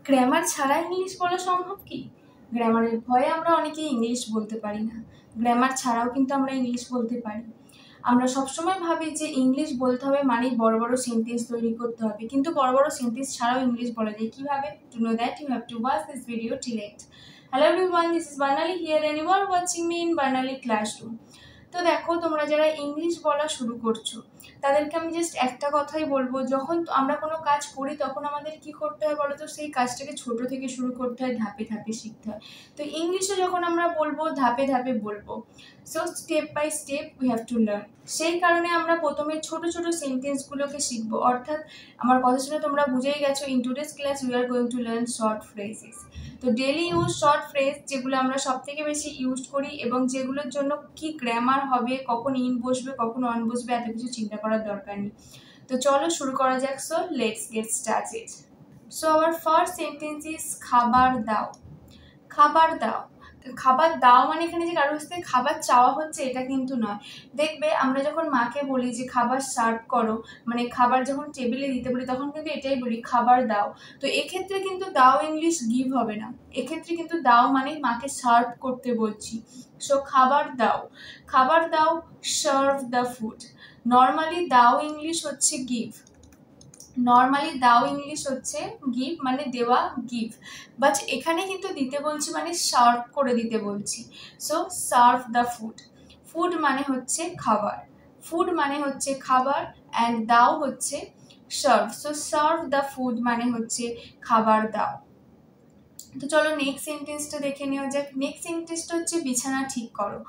Grammar ছাড়া English বলা সম্ভব কি? গ্রামারের ভয়ে আমরা অনেকেই ইংলিশ বলতে পারি না। গ্রামার ছাড়াও কিন্তু আমরা ইংলিশ বলতে পারি। আমরা সবসময় ভাবি যে ইংলিশ বলতে হবে মানে বড় বড় সেন্টেন্স তৈরি করতে হবে, কিন্তু বড় বড় সেন্টেন্স ছাড়াও ইংলিশ বলা যায় কিভাবে? To know that you have to watch this video till end. Hello everyone, this is Barnali here and you are watching me in Barnali Classroom. তো দেখো, তোমরা যারা ইংলিশ বলা শুরু করছো তাদেরকে আমি জাস্ট একটা কথাই বলবো, যখন আমরা কোনো কাজ করি তখন আমাদের কি করতে হয় বলো তো? সেই কাজটাকে ছোট থেকে শুরু করতে হয়, ধাপে ধাপে শিখতে হয়। তো ইংলিশে যখন আমরা বলবো ধাপে ধাপে বলবো, so step by step we have to learn. সেই কারণে আমরা প্রথমে ছোট ছোট সেন্টেন্সগুলোকে শিখবো। অর্থাৎ আমার কথা শুনে তোমরা বুঝেই গেছো, in today's class we are going to learn short phrases. তো ডেলি ইউজ শর্ট ফ্রেজ, যেগুলো আমরা সব থেকে বেশি ইউজ করি এবং যেগুলোর জন্য কি গ্রামার হবে, কখন ইন বসবে কখন অন বসবে এত কিছু চিন্তা করার দরকার নেই। তো চলো শুরু করা যাক। So let's get started. So our first sentence is খাবার দাও। খাবার দাও। খাবার দাও মানে এখানে যে কারোর কাছ থেকে খাবার চাওয়া হচ্ছে এটা কিন্তু নয়। দেখবে আমরা যখন মাকে বলি যে খাবার সার্ভ করো, মানে খাবার যখন টেবিলে দিতে বলি তখন কিন্তু এটাই বলি খাবার দাও। তো এক্ষেত্রে কিন্তু দাও ইংলিশ গিভ হবে না, এক্ষেত্রে কিন্তু দাও মানে মাকে সার্ভ করতে বলছি। সো খাবার দাও। খাবার দাও, সার্ভ দ্য ফুড। নর্মালি দাও ইংলিশ হচ্ছে গিভ। নর্মালি দাও ইংলিশ হচ্ছে গিভ মানে দেওয়া, গিভ। বাট এখানে কিন্তু দিতে বলছি মানে সার্ভ করে দিতে বলছি। So serve the food. Food মানে হচ্ছে খাবার, ফুড মানে হচ্ছে খাবার, অ্যান্ড দাও হচ্ছে serve. So serve the food মানে হচ্ছে খাবার দাও। তো চলো নেক্সট সেন্টেন্সটা দেখে নেওয়া যাক। নেক্সট সেন্টেন্সটা হচ্ছে বিছানা ঠিক করো।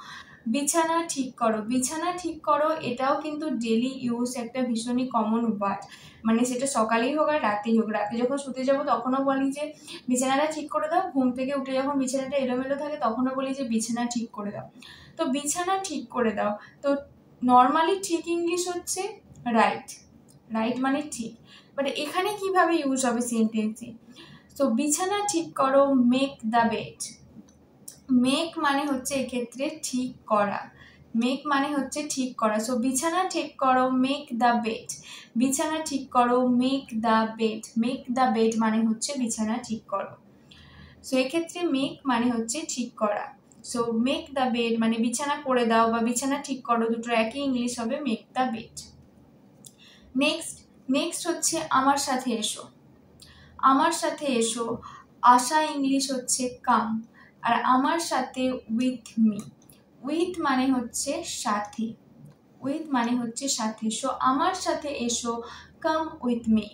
বিছানা ঠিক করো। বিছানা ঠিক করো এটাও কিন্তু ডেলি ইউজ একটা ভীষণই কমন ওয়ার্ড। মানে সেটা সকালেই হোক আর রাতেই হোক। রাতে যখন শুতে যাবো তখনও বলি যে বিছানাটা ঠিক করে দাও, ঘুম থেকে উঠে যখন বিছানাটা এলোমেলো থাকে তখনও বলি যে বিছানা ঠিক করে দাও। তো বিছানা ঠিক করে দাও, তো নর্মালি ঠিক ইংলিশ হচ্ছে রাইট। রাইট মানে ঠিক, বাট এখানে কিভাবে ইউজ হবে সেন্টেন্সে? তো বিছানা ঠিক করো, মেক দ্য বেড। মেক মানে হচ্ছে এক্ষেত্রে ঠিক করা, মেক মানে হচ্ছে ঠিক করা। সো বিছানা ঠিক করো, মেক দ্য বেড। বিছানা ঠিক করো, make the bed. Make the bed মানে হচ্ছে বিছানা ঠিক করো। সো এক্ষেত্রে মেক মানে হচ্ছে ঠিক করা। সো মেক দ্য বেড মানে বিছানা করে দাও বা বিছানা ঠিক করো, দুটো একই ইংলিশ হবে, মেক দ্য বেড। নেক্সট হচ্ছে আমার সাথে এসো। আমার সাথে এসো, আসা ইংলিশ হচ্ছে কাম, আর আমার সাথে উইথ মি। উইথ মানে হচ্ছে সাথে, উইথ মানে হচ্ছে সাথে। সো আমার সাথে এসো, come with me.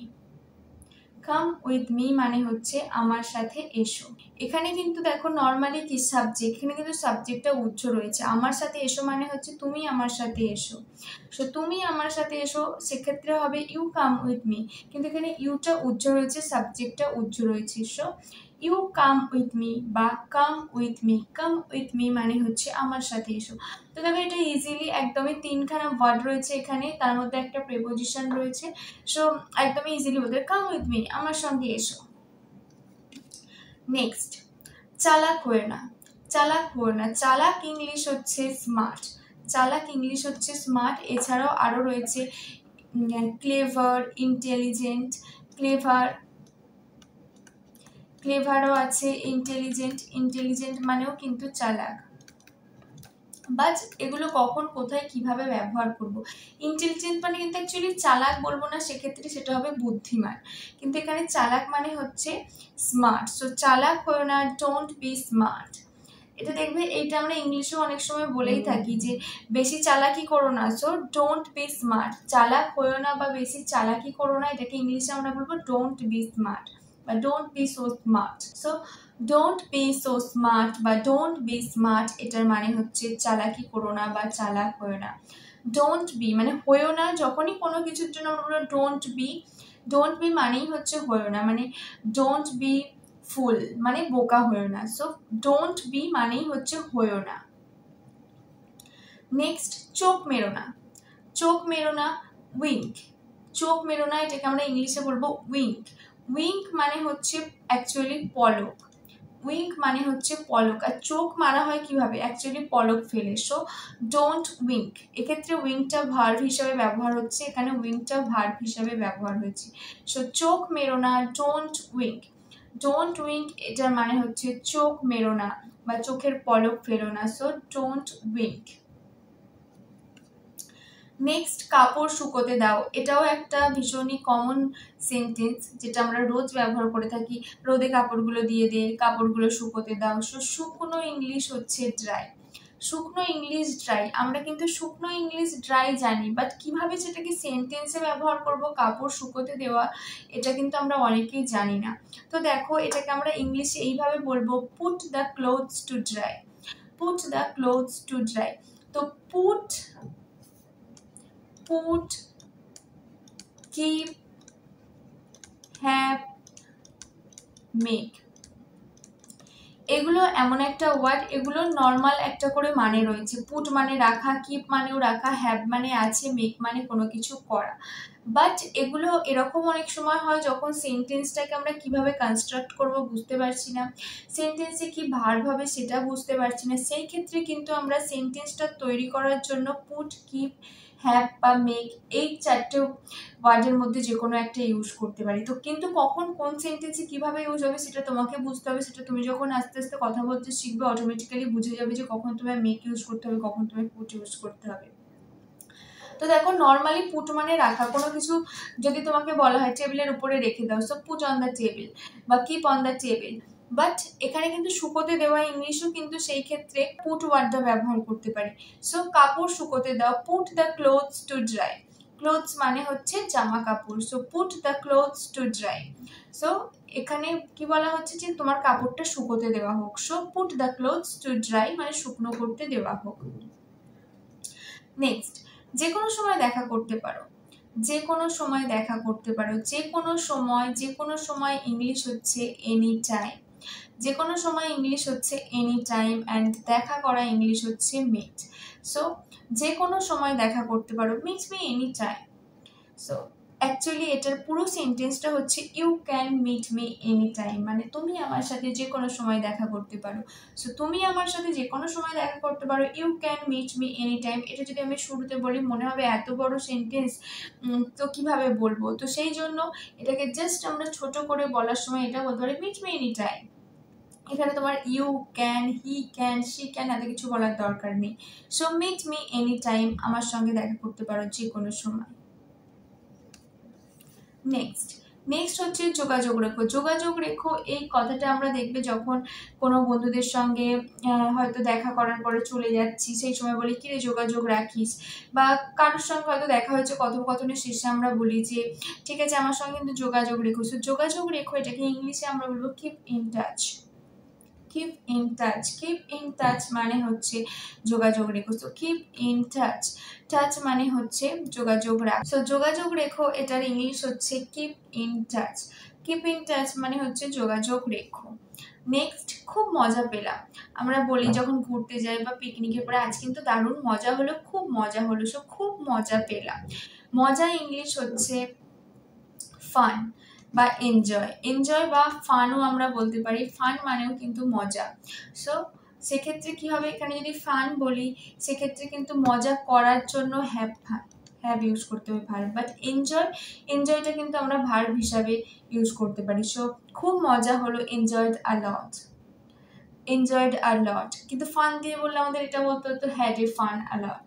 Come with me মানে হচ্ছে আমার সাথে এসো। এখানে কিন্তু দেখো নর্মালি কি সাবজেক্ট, এখানে কিন্তু সাবজেক্টটা উচ্চ রয়েছে। আমার সাথে এসো মানে হচ্ছে তুমি আমার সাথে এসো। সো তুমি আমার সাথে এসো, সেক্ষেত্রে হবে ইউ কাম উইথ মি, কিন্তু এখানে ইউটা উচ্চ রয়েছে, সাবজেক্টটা উচ্চ রয়েছে। So you come with me বা come with me. Come with me মানে হচ্ছে আমার সাথে এসো। তো দেখো এটা ইজিলি একদমই তিনখানা ওয়ার্ড রয়েছে এখানে, তার মধ্যে একটা প্রেপোজিশন রয়েছে। সো একদমই ইজিলি বলতে কাম উইথ মি, আমার সঙ্গে এসো। নেক্সট, চালাক হয়ে না। চালাক হয়ে না, চালাক ইংলিশ হচ্ছে স্মার্ট। চালাক ইংলিশ হচ্ছে স্মার্ট। এছাড়াও আরও রয়েছে ক্লেভার, ইন্টেলিজেন্ট। ক্লেভারও আছে, ইন্টেলিজেন্ট মানেও কিন্তু চালাক। বাট এগুলো কখন কোথায় কিভাবে ব্যবহার করব? ইন্টেলিজেন্ট মানে কিন্তু অ্যাকচুয়ালি চালাক বলবো না, সেক্ষেত্রে সেটা হবে বুদ্ধিমান, কিন্তু এখানে চালাক মানে হচ্ছে স্মার্ট। সো চালাক হয়েও না, ডোন্ট বি স্মার্ট। এটা দেখবে এইটা আমরা ইংলিশেও অনেক সময় বলেই থাকি যে বেশি চালাকি করো না। সো ডোন্ট বি স্মার্ট, চালাক হয়েও না বা বেশি চালাকি করো না, এটাকে ইংলিশে আমরা বলবো ডোন্ট বি স্মার্ট বা don't be so smart. So don't be so smart বা ডোন্ট বি স্মার্ট এটার মানে হচ্ছে চালাকি করো না বা চালাক হয়েও না। ডোন্ট বি মানে হয়েও না, যখনই কোনো কিছুর জন্য আমরা বলবো ডোন্ট বি, ডোন্ট বি মানেই হচ্ছে হয়েও না, মানে ডোন্ট বি ফুল মানে বোকা হয়েও না। সো ডোন্ট বি মানেই হচ্ছে হয়েও না। নেক্সট, চোখ মেরো না। চোখ মেরো না, উইঙ্ক। চোখ মেরো না এটাকে আমরা ইংলিশে বলবো উইঙ্ক। উইঙ্ক মানে হচ্ছে অ্যাকচুয়ালি পলক। উইঙ্ক মানে হচ্ছে পলক, আর চোখ মারা হয় কিভাবে? অ্যাকচুয়ালি পলক ফেলে। সো ডোন্ট উইঙ্ক, এক্ষেত্রে উইঙ্কটা ভার্ব হিসাবে ব্যবহার হচ্ছে, এখানে উইঙ্কটা ভার্ব হিসাবে ব্যবহার হয়েছে। সো চোখ মেরো না, ডোন্ট উইঙ্ক। ডোন্ট উইঙ্ক এটার মানে হচ্ছে চোখ মেরো না বা চোখের পলক ফেলো না, সো ডোন্ট উইঙ্ক। নেক্সট, কাপড় শুকোতে দাও, এটাও একটা ভীষণই কমন সেন্টেন্স যেটা আমরা রোজ ব্যবহার করে থাকি। রোদে কাপড়গুলো দিয়ে দে, কাপড়গুলো শুকোতে দাও। সো শুকনো ইংলিশ হচ্ছে ড্রাই। শুকনো ইংলিশ ড্রাই, আমরা কিন্তু শুকনো ইংলিশ ড্রাই জানি, বাট কিভাবে সেটাকে সেন্টেন্সে ব্যবহার করব কাপড় শুকোতে দেওয়া, এটা কিন্তু আমরা অনেকেই জানি না। তো দেখো, এটাকে আমরা ইংলিশে এইভাবে বলবো, put the clothes to dry. Put the clothes to dry. তো পুট, keep, have, make, এগুলো এমন একটা ওয়ার্ড, এগুলো নর্মাল একটা করে মানে রয়েছে। পুট মানে রাখা, কিপ মানেও রাখা, হ্যাভ মানে আছে, মেক মানে কোনো কিছু করা। বাট এগুলো এরকম অনেক সময় হয় যখন সেন্টেন্সটাকে আমরা কিভাবে কনস্ট্রাক্ট করব বুঝতে পারছি না, সেন্টেন্সে কি ভার্ব হবে সেটা বুঝতে পারছি না। সেই ক্ষেত্রে কিন্তু আমরা সেন্টেন্সটা তৈরি করার জন্য পুট, কিপ, হ্যাভ বা মেক এই চারটে ওয়ার্ডের মধ্যে যে কোনো একটা ইউজ করতে পারি। তো কিন্তু কখন কোন সেন্টেন্সে কিভাবে ইউজ হবে সেটা তোমাকে বুঝতে হবে। সেটা তুমি যখন আস্তে আস্তে কথা বলতে শিখবে অটোমেটিক্যালি বুঝে যাবে যে কখন তোমায় মেক ইউজ করতে হবে, কখন তোমায় পুট ইউজ করতে হবে। তো দেখো, নর্মালি পুট মানে রাখা, কোনো কিছু যদি তোমাকে বলা হয় টেবিলের উপরে রেখে দাও, so put on the table বা keep on the table. But এখানে কিন্তু শুকোতে দেওয়া ইংলিশও কিন্তু সেই ক্ষেত্রে পুট ওয়ার্ডটা ব্যবহার করতে পারি। সো কাপড় শুকোতে দাও, put the clothes to dry. Clothes মানে হচ্ছে জামা কাপড়, so put the clothes to dry. So এখানে কি বলা হচ্ছে যে তোমার কাপড়টা শুকোতে দেওয়া হোক, so put the clothes to dry মানে শুকনো করতে দেওয়া হোক। নেক্সট, যে কোনো সময় দেখা করতে পারো। যে কোনো সময় দেখা করতে পারো, যে কোনো সময়, যে কোনো সময় ইংলিশ হচ্ছে এনি টাইম। যে কোনো সময় ইংলিশ হচ্ছে এনি টাইম অ্যান্ড দেখা করা ইংলিশ হচ্ছে মিট। সো যে কোনো সময় দেখা করতে পারো, meet me any time. So actually এটার পুরো সেন্টেন্সটা হচ্ছে you can meet me any time, মানে তুমি আমার সাথে যে কোনো সময় দেখা করতে পারো। সো তুমি আমার সাথে যে কোনো সময় দেখা করতে পারো, you can meet me any time. এটা যদি আমি শুরুতে বলি মনে হবে এত বড় সেন্টেন্স, তো কিভাবে বলবো। তো সেই জন্য এটাকে জাস্ট আমরা ছোট করে বলার সময় এটা বলতে পারি মিট মি এনি টাইম। এখানে তোমার you can, he can, she can এত কিছু বলার দরকার নেই। So meet me any time, আমার সঙ্গে দেখা করতে পারো যে কোনো সময়। নেক্সট হচ্ছে যোগাযোগ রেখো। যোগাযোগ রেখো এই কথাটা আমরা দেখবে যখন কোনো বন্ধুদের সঙ্গে হয়তো দেখা করার পরে চলে যাচ্ছি, সেই সময় বলি কিরে যোগাযোগ রাখিস, বা কারোর সঙ্গে হয়তো দেখা হয়েছে কথোপকথনের শেষে আমরা বলি যে ঠিক আছে আমার সঙ্গে কিন্তু যোগাযোগ রেখো। সো যোগাযোগ রেখো এটাকে ইংলিশে আমরা বলবো keep in touch. Keep in touch, keep in touch মানে হচ্ছে যোগাযোগ রেখো। So keep in touch, touch মানে হচ্ছে যোগাযোগ রাখ। সো যোগাযোগ রেখো এটার ইংলিশ হচ্ছে keep in touch. Keep in touch মানে হচ্ছে যোগাযোগ রেখো। নেক্সট, খুব মজা পেলাম। আমরা বলি যখন ঘুরতে যাই বা পিকনিকের পরে আজ কিন্তু দারুণ মজা হলো, খুব মজা হলো। সো খুব মজা পেলাম। মজা ইংলিশ হচ্ছে ফান বা এনজয়। এনজয় বা ফানও আমরা বলতে পারি, ফান মানেও কিন্তু মজা। সো সেক্ষেত্রে কি হবে, এখানে যদি ফান বলি সেক্ষেত্রে কিন্তু মজা করার জন্য হ্যাভ ইউজ করতে হবে ভার্ব, বাট এনজয়টা কিন্তু আমরা ভার্ব হিসাবে ইউজ করতে পারি। সো খুব মজা হলো, এনজয়েড আ লট, এনজয়েড আ লট। কিন্তু ফান দিয়ে বললে আমাদের এটা বলতে হতো had a fun a lot,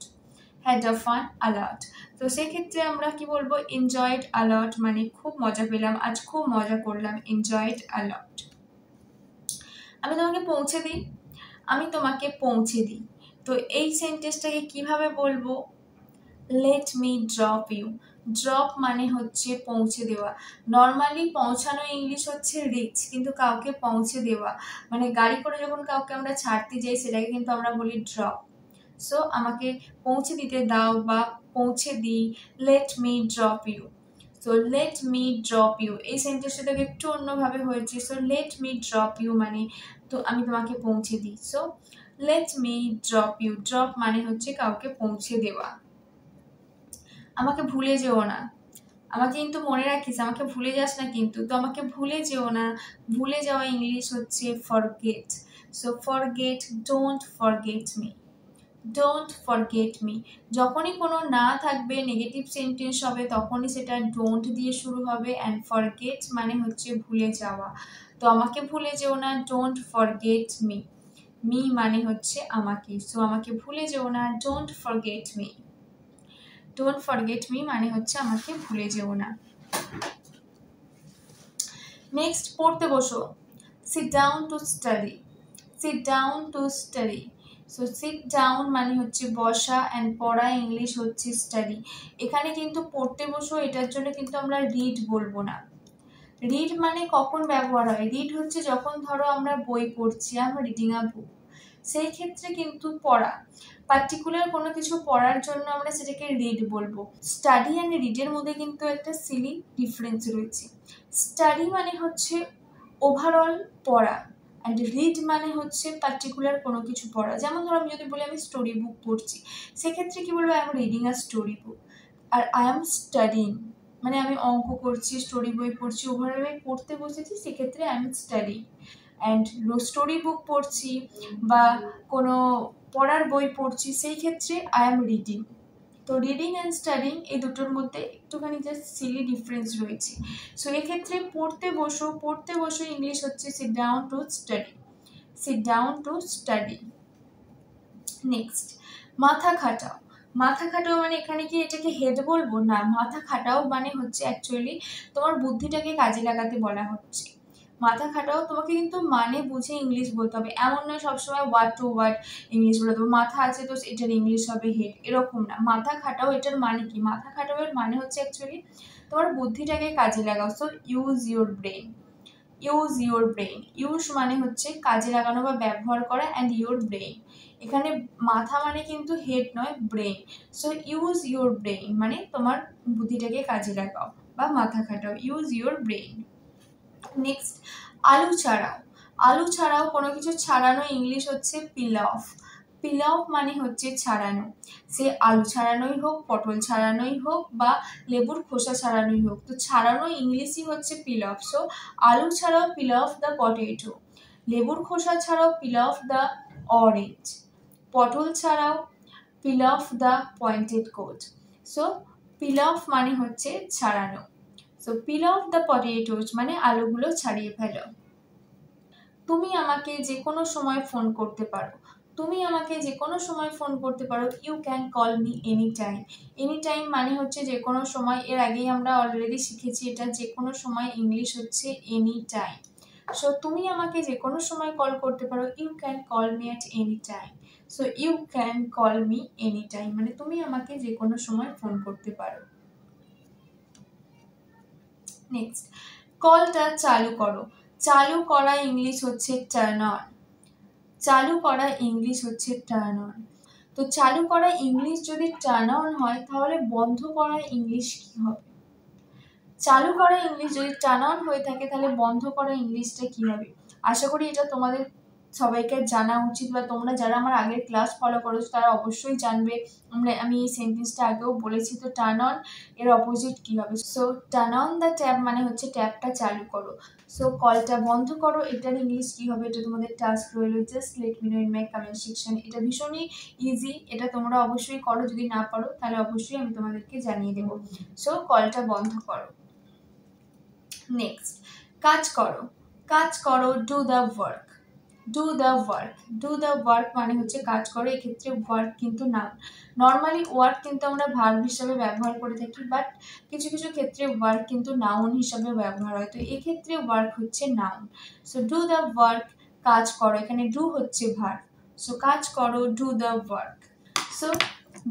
had a fun a lot. তো সেক্ষেত্রে আমরা কি বলবো, এনজয়েড আ লট মানে খুব মজা পেলাম, আজ খুব মজা করলাম, এনজয়েড আ লট। আমি তোমাকে পৌঁছে দিই, আমি তোমাকে পৌঁছে দিই। তো এই সেন্টেন্সটাকে কিভাবে বলবো, let me drop you. Drop মানে হচ্ছে পৌঁছে দেওয়া। নর্মালি পৌঁছানো ইংলিশ হচ্ছে রিচ, কিন্তু কাউকে পৌঁছে দেওয়া মানে গাড়ি করে যখন কাউকে আমরা ছাড়তে যাই সেটাকে কিন্তু আমরা বলি ড্রপ। সো আমাকে পৌঁছে দিতে দাও বা পৌঁছে দিই, let me drop you. So let me drop you এই সেন্টেন্সটাকে একটু অন্যভাবে হয়েছে। So let me drop you মানে তো আমি তোমাকে পৌঁছে দিই। So let me drop you, drop মানে হচ্ছে কাউকে পৌঁছে দেওয়া। আমাকে ভুলে যেও না, আমাকে কিন্তু মনে রাখিস, আমাকে ভুলে যাস না কিন্তু। তো আমাকে ভুলে যেও না, ভুলে যাওয়া ইংলিশ হচ্ছে forget. So forget, don't forget me, don't forget me. যখনই কোনো না থাকবে, নেগেটিভ সেন্টেন্স হবে, তখনই সেটা ডোন্ট দিয়ে শুরু হবে। অ্যান্ড ফরগেট মানে হচ্ছে ভুলে যাওয়া। তো আমাকে ভুলে যেও না, ডোন্ট ফরগেট মি। মি মানে হচ্ছে আমাকে, সো আমাকে ভুলে যেও না, don't forget me. Don't forget me মানে হচ্ছে আমাকে ভুলে যেও না। নেক্সট, পড়তে বসো। Sit down to study. Sit down to study. So sit down মানে হচ্ছে বসা, অ্যান্ড পড়া ইংলিশ হচ্ছে স্টাডি। এখানে কিন্তু পড়তে বসো এটার জন্য কিন্তু আমরা রিড বলবো না। রিড মানে কখন ব্যবহার হয়? রিড হচ্ছে যখন ধরো আমরা বই পড়ছি, আমরা রিডিং আ বুক, সেই ক্ষেত্রে কিন্তু পড়া, পার্টিকুলার কোনো কিছু পড়ার জন্য আমরা সেটাকে রিড বলবো। স্টাডি অ্যান্ড রিডের মধ্যে কিন্তু একটা সিলি ডিফারেন্স রয়েছে। স্টাডি মানে হচ্ছে ওভারঅল পড়া, অ্যান্ড রিড মানে হচ্ছে পার্টিকুলার কোনো কিছু পড়া। যেমন ধরো আমি যদি বলি আমি স্টোরি বুক পড়ছি, সেক্ষেত্রে কি বলবো? I am reading a story book. আর আই এম স্টাডিং মানে আমি অঙ্ক করছি, স্টোরি বই পড়ছি, ওভারঅল আমি পড়তে বসেছি, সেক্ষেত্রে I am studying. And story book পড়ছি বা কোনো পড়ার বই পড়ছি, সেই ক্ষেত্রে আই এম রিডিং। তো রিডিং অ্যান্ড স্টাডিং এই দুটোর মধ্যে একটুখানি জাস্ট সিলি ডিফারেন্স রয়েছে। সো এক্ষেত্রে পড়তে বসো, পড়তে বসো ইংলিশ হচ্ছে sit down to study. Sit down to study. Next, মাথা খাটাও। মাথা খাটাও মানে এখানে কি এটাকে হেড বলবো? না, মাথা খাটাও মানে হচ্ছে অ্যাকচুয়ালি তোমার বুদ্ধিটাকে কাজে লাগাতে বলা হচ্ছে। মাথা খাটাও তোমাকে কিন্তু মানে বুঝে ইংলিশ বলতে হবে, এমন নয় সবসময় ওয়ার্ড টু ওয়ার্ড ইংলিশ বলে দেবো। মাথা আছে তো এটার ইংলিশ হবে হেড, এরকম না। মাথা খাটাও এটার মানে কি? মাথা খাটাও এর মানে হচ্ছে অ্যাকচুয়ালি তোমার বুদ্ধিটাকে কাজে লাগাও। So use your brain. Use your brain. Use মানে হচ্ছে কাজে লাগানো বা ব্যবহার করা, অ্যান্ড ইউর ব্রেন, এখানে মাথা মানে কিন্তু হেড নয়, brain. So use your brain মানে তোমার বুদ্ধিটাকে কাজে লাগাও বা মাথা খাটাও, ইউজ ইউর ব্রেন। নেক্সট, আলু ছাড়াও। আলু ছাড়াও কোনো কিছু ছাড়ানো ইংলিশ হচ্ছে পিল অফ। পিল অফ মানে হচ্ছে ছাড়ানো। সে আলু ছাড়ানোই হোক, পটল ছাড়ানোই হোক বা লেবুর খোসা ছাড়ানোই হোক, তো ছাড়ানো ইংলিশই হচ্ছে পিল অফ। সো আলু ছাড়াও পিল অফ দ্য পটেটো। লেবুর খোসা ছাড়াও পিল অফ দ্য অরেঞ্জ। পটল ছাড়াও পিল of the pointed code. So pin of মানে হচ্ছে ছাড়ানো। So pin of the potatoes মানে আলুগুলো ছাড়িয়ে ফেলো। তুমি আমাকে যে কোনো সময় ফোন করতে পারো। তুমি আমাকে যে কোনো সময় ফোন করতে পারো। You can call me any time. Any time মানে হচ্ছে যে কোনো সময়। এর আগেই আমরা অলরেডি শিখেছি এটা, যে কোনো সময় ইংলিশ হচ্ছে এনি টাইম। সো তুমি আমাকে যে কোনো সময় কল করতে পারো। You can call me at any time. So you can call me any time মানে তুমি আমাকে যে কোনো সময় ফোন করতে পারো। নেক্সট, কলটা চালু করো। চালু করা ইংলিশ হচ্ছে টার্ন অন। চালু করা ইংলিশ হচ্ছে টার্ন অন। তো চালু করা ইংলিশ যদি টার্ন অন হয়, তাহলে বন্ধ করা ইংলিশ কি হবে? চালু করা ইংলিশ যদি টার্ন অন হয়ে থাকে, তাহলে বন্ধ করা ইংলিশটা কি হবে? আশা করি এটা তোমাদের সবাইকে জানা উচিত, বা তোমরা যারা আমার আগের ক্লাস ফলো করেছো তারা অবশ্যই জানবে। আমি এই সেন্টেন্সটা আগেও বলেছি। তো টার্ন অন এর অপোজিট কি হবে? So turn on the tap মানে হচ্ছে ট্যাপটা চালু করো। সো কলটা বন্ধ করো, এটার ইংলিশ কি হবে? এটা তোমাদের টাস্ক রইলো। Just let me know in my comment section. এটা ভীষণই ইজি, এটা তোমরা অবশ্যই করো। যদি না পারো তাহলে অবশ্যই আমি তোমাদেরকে জানিয়ে দেবো। সো কলটা বন্ধ করো। নেক্সট, কাজ করো। কাজ করো, do the work. Do the work. Do the work মানে হচ্ছে কাজ করো। এক্ষেত্রে ওয়ার্ক কিন্তু নাউন। নর্মালি ওয়ার্ক কিন্তু আমরা ভার্ব হিসাবে ব্যবহার করে থাকি, বাট কিছু কিছু ক্ষেত্রে ওয়ার্ক কিন্তু নাউন হিসাবে ব্যবহার হয়। তো এক্ষেত্রে ওয়ার্ক হচ্ছে noun. So do the work, কাজ করো। এখানে ডু হচ্ছে ভার্ব। সো কাজ করো, do the work. So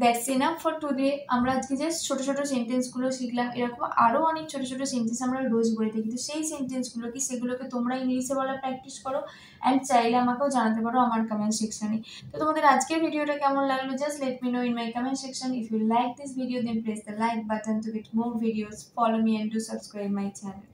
that's enough for today. আমরা আজকে জাস্ট ছোটো ছোটো সেন্টেন্সগুলো শিখলাম। এরকম আরও অনেক ছোটো ছোটো সেন্টেন্স আমরা রোজ বলে থাকি। তো সেই সেন্টেন্সগুলো কি, সেগুলোকে তোমরা ইংলিশে বলা প্র্যাকটিস করো, অ্যান্ড চাইলে আমাকেও জানাতে পারো আমার কমেন্ট সেকশানে। তো তোমাদের আজকের ভিডিওটা কেমন লাগলো, just let me know in my comment section. If you like this video, then press the like button to get more videos. Follow me and do subscribe my channel.